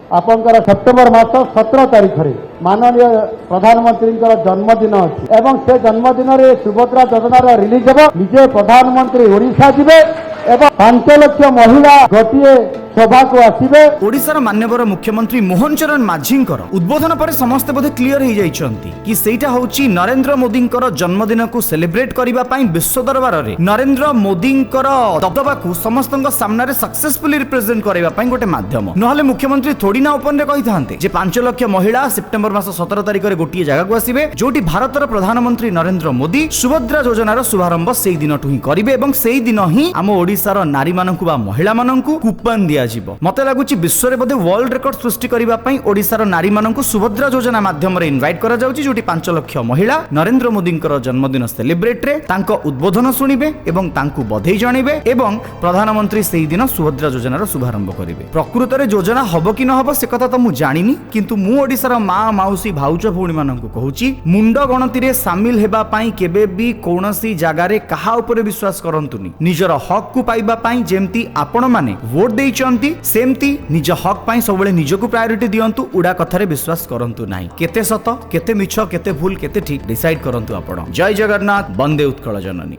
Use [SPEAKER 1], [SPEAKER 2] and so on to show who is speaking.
[SPEAKER 1] आपंकर सेप्टेम्बर मास 17 तारीख में माननीय प्रधानमंत्री जन्मदिन अच्छी एवं से जन्मदिन में सुभद्रा योजनार रिलीज हे निजे प्रधानमंत्री ओडिशा जिबे एवं 5 लाख महिला गोटे सभा को आसबे।
[SPEAKER 2] ओडिशार मान्यवर मुख्यमंत्री मोहन चरण माझींकर उद्बोधन पर समस्त बोधे क्लियर हो जाइछंती कि सेटा होची नरेंद्र मोदींकर जन्मदिन को सेलिब्रेट करिबा पई विश्व दरबार रे नरेंद्र मोदींकर दबदबा को समस्तଙ୍କ सामने सक्सेसफुली रिप्रेजेंट करिबा पई गोटे माध्यम नहले मुख्यमंत्री थोड़ी ना ओपन रे कहि थांते जे 5 लाख महिला सेप्टेम्बर मास 17 तारिख रे गोटिए जगह को आसीबे जोटी भारतर प्रधानमंत्री नरेंद्र मोदी सुभद्रा योजनार शुभारंभ सेही दिनटु ही करिवे एवं सेही दिन ही आम ओडिशार नारी माननकु बा महिला माननकु कूपन दिया मते लागुची विश्व रे बोधे वर्ल्ड रिकॉर्ड सृष्टि करिबा पई ओडिशार नारी माननकु सुभद्रा योजना माध्यम रे इनवाइट करा जाउची जोटी 5 लाख महिला नरेंद्र मोदींकर जन्मदिन सेलिब्रेट रे तांको उद्बोधन सुनिबे एवं तांकु बधाई जणिबे एवं प्रधानमंत्री सेही दिन सुभद्रा योजनार शुभारंभ करिवे। प्रकृत रे योजना हबो कि न हबो से कथा तो मु जानिनी किंतु मु ओडिशार मा माउसी भाउच भौणी माननकु कहूची मुंड गणति रे शामिल हेबा पई केबे भी कोनोसी जागा रे कहा ऊपर विश्वास करंतुनी निजर हक को पाइबा पई जेमती आपण माने वोट देइचंती सेमती निज हक पाई सबले निजको प्रायोरिटी दियंतु उडा कथारे विश्वास करंतु नाही केते सत केते मिछ केते भूल केते ठीक डिसाइड करंतु आपण। जय जगन्नाथ वंदे उत्कल जननी।